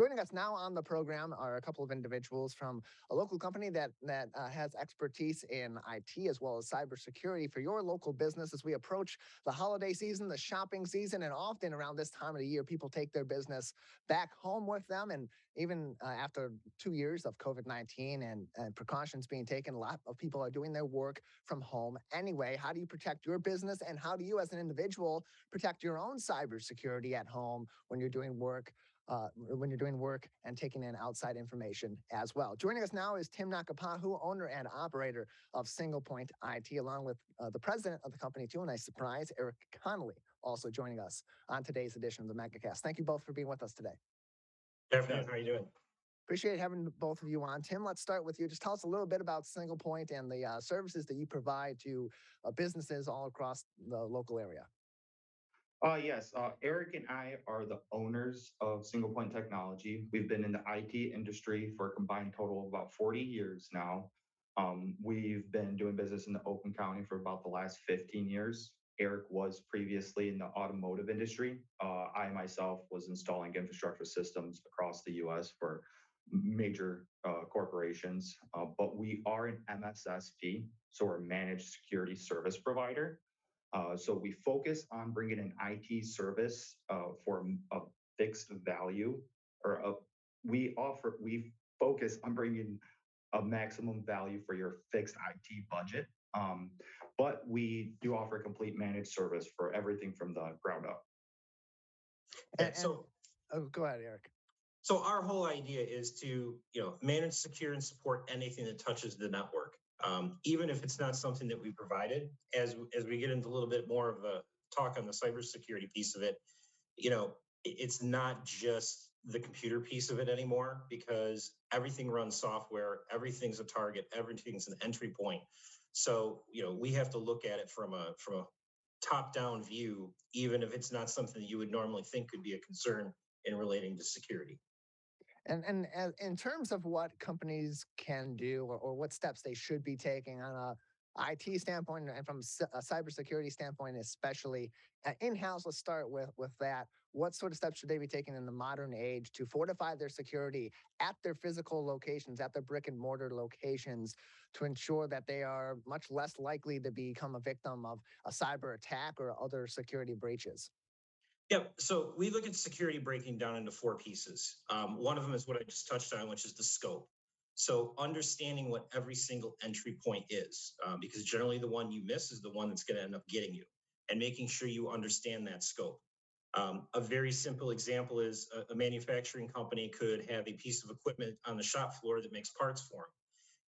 Joining us now on the program are a couple of individuals from a local company that has expertise in IT as well as cybersecurity for your local business as we approach the holiday season, the shopping season, and often around this time of the year, people take their business back home with them. And even after 2 years of COVID-19 and precautions being taken, a lot of people are doing their work from home anyway. How do you protect your business, and how do you as an individual protect your own cybersecurity at home when you're doing work? And taking in outside information as well. Joining us now is Tim Nakapaahu, owner and operator of Single Point IT, along with the president of the company, too, a nice surprise, Eric Connelly, also joining us on today's edition of the Megacast. Thank you both for being with us today. Good afternoon. How are you doing? Appreciate having both of you on. Tim, let's start with you. Just tell us a little bit about Single Point and the services that you provide to businesses all across the local area. Yes, Eric and I are the owners of Single Point Technology. We've been in the IT industry for a combined total of about 40 years now. We've been doing business in the Oakland County for about the last 15 years. Eric was previously in the automotive industry. I myself was installing infrastructure systems across the US for major corporations, but we are an MSSP, so we're a managed security service provider. So we focus on bringing an IT service for a fixed value, we focus on bringing a maximum value for your fixed IT budget. But we do offer a complete managed service for everything from the ground up. Go ahead, Eric. So our whole idea is to, manage, secure, and support anything that touches the network. Even if it's not something that we provided, as we get into a little bit more of the talk on the cybersecurity piece of it, it's not just the computer piece of it anymore, because everything runs software, everything's a target, everything's an entry point. So, we have to look at it from a top-down view, even if it's not something that you would normally think could be a concern in relating to security. And in terms of what companies can do or what steps they should be taking on a IT standpoint and from a cybersecurity standpoint, especially in-house, let's start with that. What sort of steps should they be taking in the modern age to fortify their security at their physical locations, at their brick and mortar locations, to ensure that they are much less likely to become a victim of a cyber attack or other security breaches? Yep. So we look at security breaking down into four pieces. One of them is what I just touched on, which is the scope. So understanding what every single entry point is, because generally the one you miss is the one that's going to end up getting you, and making sure you understand that scope. A very simple example is a manufacturing company could have a piece of equipment on the shop floor that makes parts for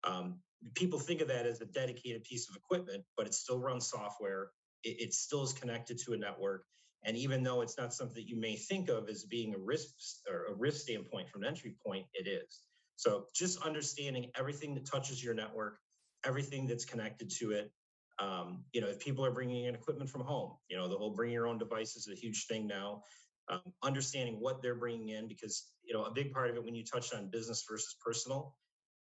them. People think of that as a dedicated piece of equipment, but it still runs software. It still is connected to a network. And even though it's not something that you may think of as being a risk standpoint from an entry point, it is. So just understanding everything that touches your network, everything that's connected to it. If people are bringing in equipment from home, the whole bring your own device is a huge thing now. Understanding what they're bringing in, because, a big part of it when you touch on business versus personal,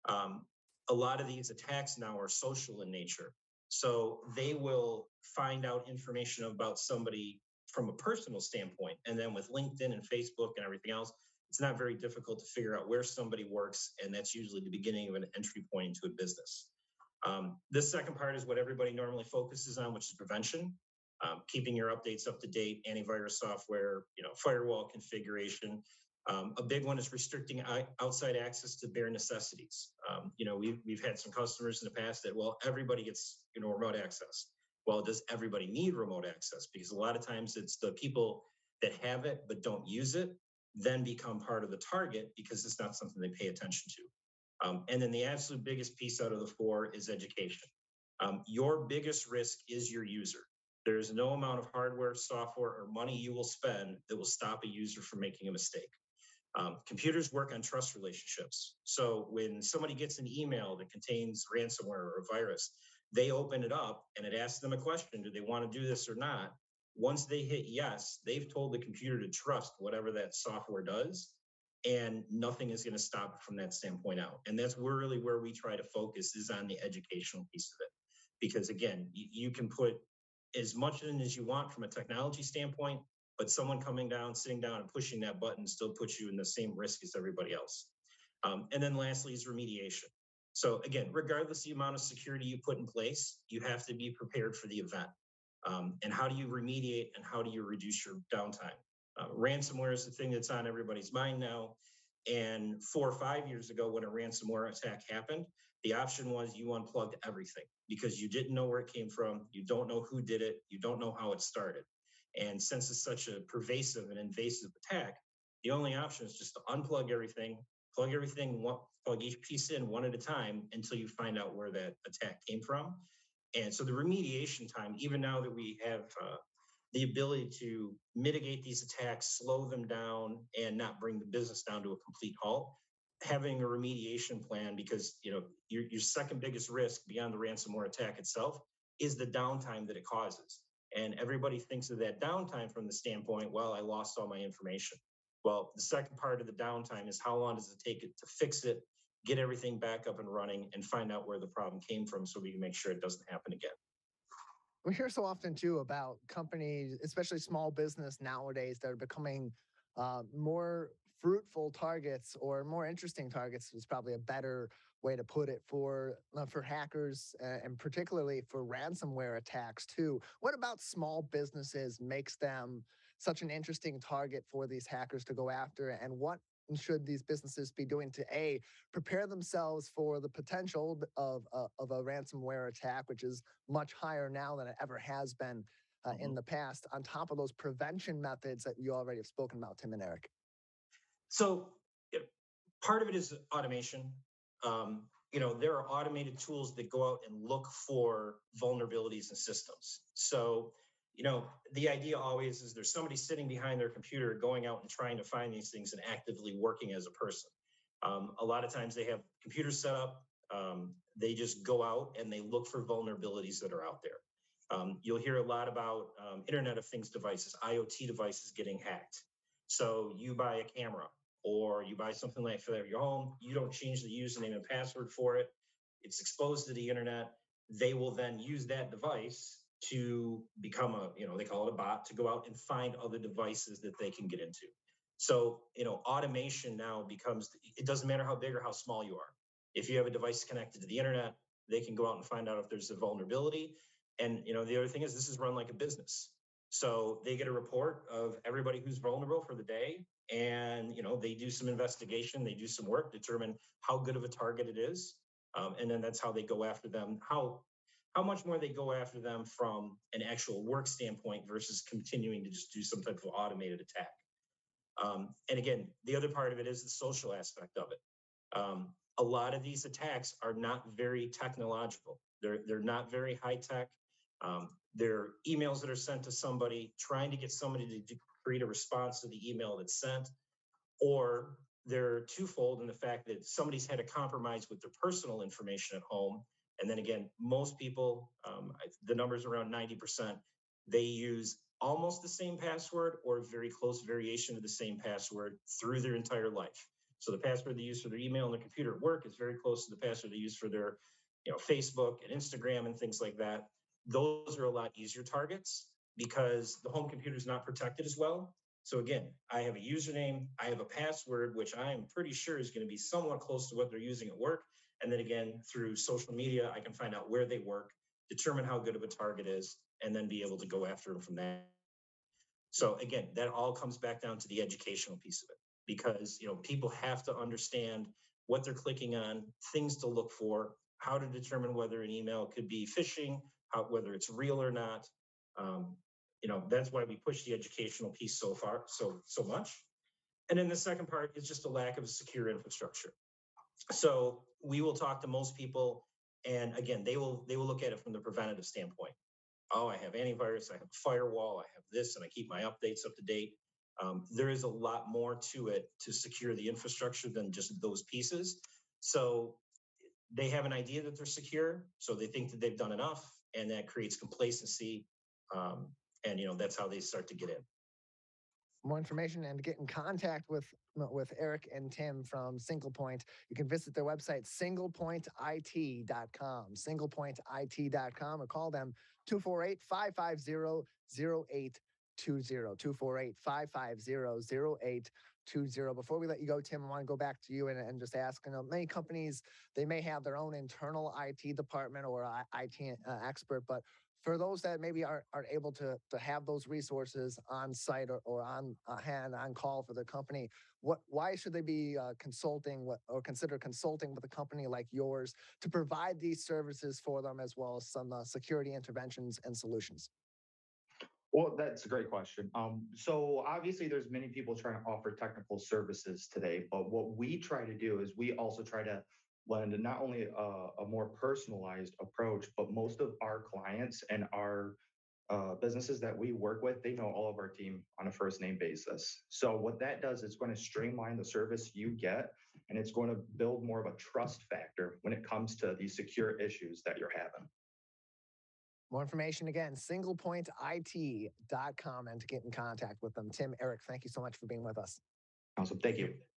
a lot of these attacks now are social in nature. So they will find out information about somebody from a personal standpoint. And then with LinkedIn and Facebook and everything else, it's not very difficult to figure out where somebody works. And that's usually the beginning of an entry point into a business. The second part is what everybody normally focuses on, which is prevention, keeping your updates up to date, antivirus software, firewall configuration. A big one is restricting outside access to bare necessities. We've had some customers in the past that, everybody gets, remote access. Well, does everybody need remote access? Because a lot of times it's the people that have it but don't use it then become part of the target because it's not something they pay attention to. And then the absolute biggest piece out of the four is education. Your biggest risk is your user. There's no amount of hardware, software, or money you will spend that will stop a user from making a mistake. Computers work on trust relationships. So when somebody gets an email that contains ransomware or a virus, they open it up and it asks them a question. Do they want to do this or not? Once they hit yes, they've told the computer to trust whatever that software does, and nothing is going to stop it from that standpoint out. And that's really where we try to focus, is on the educational piece of it. Because again, you can put as much in as you want from a technology standpoint, but someone coming down, sitting down and pushing that button still puts you in the same risk as everybody else. And then lastly is remediation. So again, regardless of the amount of security you put in place, you have to be prepared for the event. And how do you remediate and how do you reduce your downtime? Ransomware is the thing that's on everybody's mind now. And 4 or 5 years ago, when a ransomware attack happened, the option was you unplugged everything because you didn't know where it came from. You don't know who did it. You don't know how it started. And since it's such a pervasive and invasive attack, the only option is just to unplug everything, plug everything, plug each piece in one at a time until you find out where that attack came from. And so the remediation time, even now that we have the ability to mitigate these attacks, slow them down, and not bring the business down to a complete halt, having a remediation plan, because your second biggest risk beyond the ransomware attack itself is the downtime that it causes. And everybody thinks of that downtime from the standpoint, well, I lost all my information. Well, the second part of the downtime is how long does it take it to fix it, get everything back up and running, and find out where the problem came from so we can make sure it doesn't happen again. We hear so often too about companies, especially small business nowadays, that are becoming more fruitful targets, or more interesting targets is probably a better way to put it, for hackers, and particularly for ransomware attacks too. What about small businesses makes them such an interesting target for these hackers to go after, and what should these businesses be doing to prepare themselves for the potential of a ransomware attack, which is much higher now than it ever has been in the past, on top of those prevention methods that you already have spoken about, Tim and Eric? So part of it is automation. There are automated tools that go out and look for vulnerabilities in systems. So, the idea always is there's somebody sitting behind their computer going out and trying to find these things and actively working as a person. A lot of times they have computers set up. They just go out and they look for vulnerabilities that are out there. You'll hear a lot about Internet of Things devices, IoT devices getting hacked. So you buy a camera or you buy something like for your home, you don't change the username and password for it. It's exposed to the internet. They will then use that device to become they call it a bot, to go out and find other devices that they can get into. So, automation now becomes, it doesn't matter how big or how small you are. If you have a device connected to the internet, they can go out and find out if there's a vulnerability. And, the other thing is this is run like a business. So they get a report of everybody who's vulnerable for the day. And, they do some investigation, they do some work, determine how good of a target it is. And then that's how they go after them, how much more they go after them from an actual work standpoint versus continuing to just do some type of automated attack. And again, the other part of it is the social aspect of it. A lot of these attacks are not very technological. They're not very high tech. They're emails that are sent to somebody, trying to get somebody to create a response to the email that's sent, or they're twofold in the fact that somebody's had a compromise with their personal information at home. And then again, most people, the numbers around 90%, they use almost the same password or a very close variation of the same password through their entire life. So the password they use for their email and their computer at work is very close to the password they use for their Facebook and Instagram and things like that. Those are a lot easier targets because the home computer is not protected as well. So again, I have a username, I have a password, which I am pretty sure is going to be somewhat close to what they're using at work. And then again, through social media, I can find out where they work, determine how good of a target is, and then be able to go after them from that. So again, that all comes back down to the educational piece of it, because people have to understand what they're clicking on, things to look for, how to determine whether an email could be phishing, whether it's real or not. That's why we push the educational piece so much. And then the second part is just a lack of a secure infrastructure. So we will talk to most people, and again, they will look at it from the preventative standpoint. Oh, I have antivirus, I have a firewall, I have this, and I keep my updates up to date. There is a lot more to it to secure the infrastructure than just those pieces. So they have an idea that they're secure, so they think that they've done enough, and that creates complacency. And that's how they start to get in. More information and to get in contact with Eric and Tim from SinglePoint, you can visit their website, singlepointit.com, singlepointit.com, or call them 248-550-0820. 248-550-0820. Before we let you go, Tim, I want to go back to you and just ask, many companies, they may have their own internal IT department or IT expert, but for those that maybe aren't able to have those resources on site or on hand, on call for their company, why should they be consulting or consider consulting with a company like yours to provide these services for them, as well as some security interventions and solutions? Well, that's a great question. So obviously there's many people trying to offer technical services today, but what we try to do is we also try to lend not only a more personalized approach, but most of our clients and our businesses that we work with, they know all of our team on a first name basis. So what that does is going to streamline the service you get, and it's going to build more of a trust factor when it comes to these secure issues that you're having. More information again, singlepointit.com, and to get in contact with them. Tim, Eric, thank you so much for being with us. Awesome. Thank you.